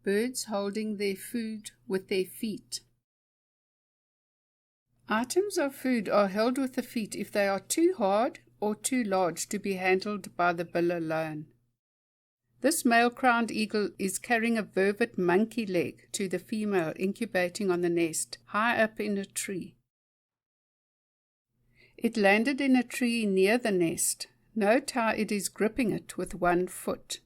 Birds holding their food with their feet. Items of food are held with the feet if they are too hard or too large to be handled by the bill alone. This male crowned eagle is carrying a vervet monkey leg to the female incubating on the nest, high up in a tree. It landed in a tree near the nest. Note how it is gripping it with one foot.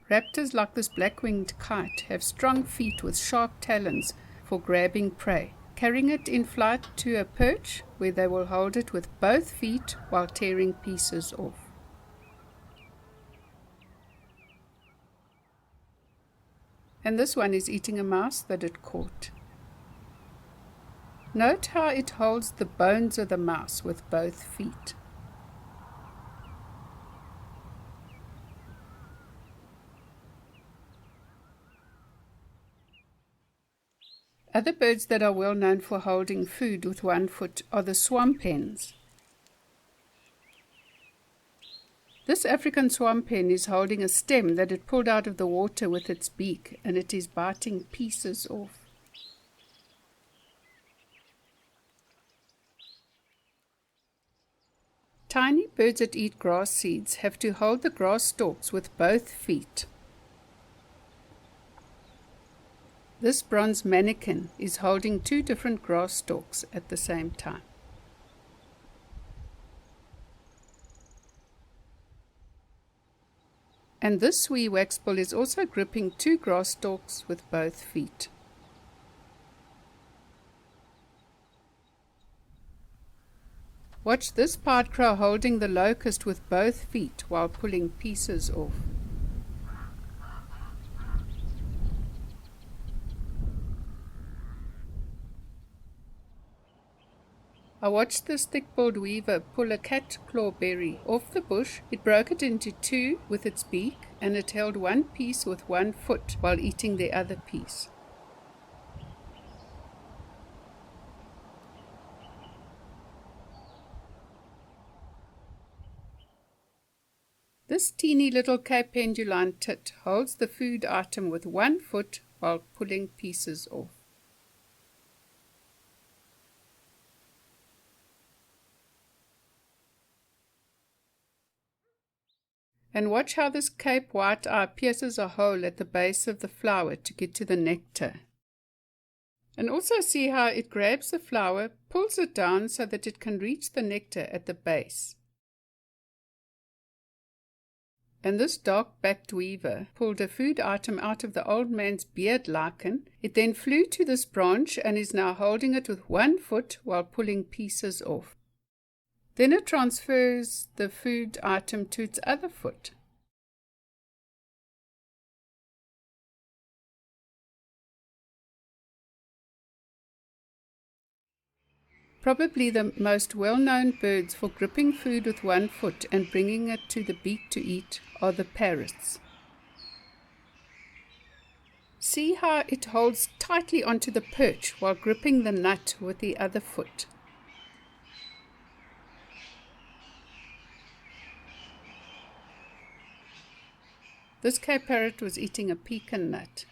Raptors like this black-winged kite have strong feet with sharp talons for grabbing prey, carrying it in flight to a perch where they will hold it with both feet while tearing pieces off. And this one is eating a mouse that it caught. Note how it holds the bones of the mouse with both feet. Other birds that are well known for holding food with one foot are the swamp hens. This African swamp hen is holding a stem that it pulled out of the water with its beak, and it is biting pieces off. Tiny birds that eat grass seeds have to hold the grass stalks with both feet. This bronze mannequin is holding two different grass stalks at the same time. And this wee waxbull is also gripping two grass stalks with both feet. Watch this pied crow holding the locust with both feet while pulling pieces off. I watched this thick-billed weaver pull a cat clawberry off the bush. It broke it into two with its beak, and it held one piece with one foot while eating the other piece. This teeny little Cape Pendulino tit holds the food item with one foot while pulling pieces off. And watch how this Cape white-eye pierces a hole at the base of the flower to get to the nectar. And also see how it grabs the flower, pulls it down so that it can reach the nectar at the base. And this dark-backed weaver pulled a food item out of the old man's beard lichen. It then flew to this branch and is now holding it with one foot while pulling pieces off. Then it transfers the food item to its other foot. Probably the most well-known birds for gripping food with one foot and bringing it to the beak to eat are the parrots. See how it holds tightly onto the perch while gripping the nut with the other foot. This Cape parrot was eating a pecan nut.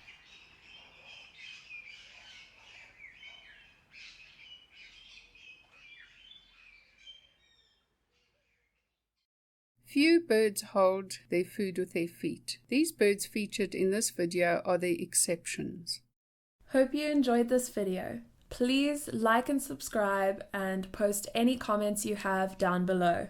Few birds hold their food with their feet. These birds featured in this video are the exceptions. Hope you enjoyed this video. Please like and subscribe and post any comments you have down below.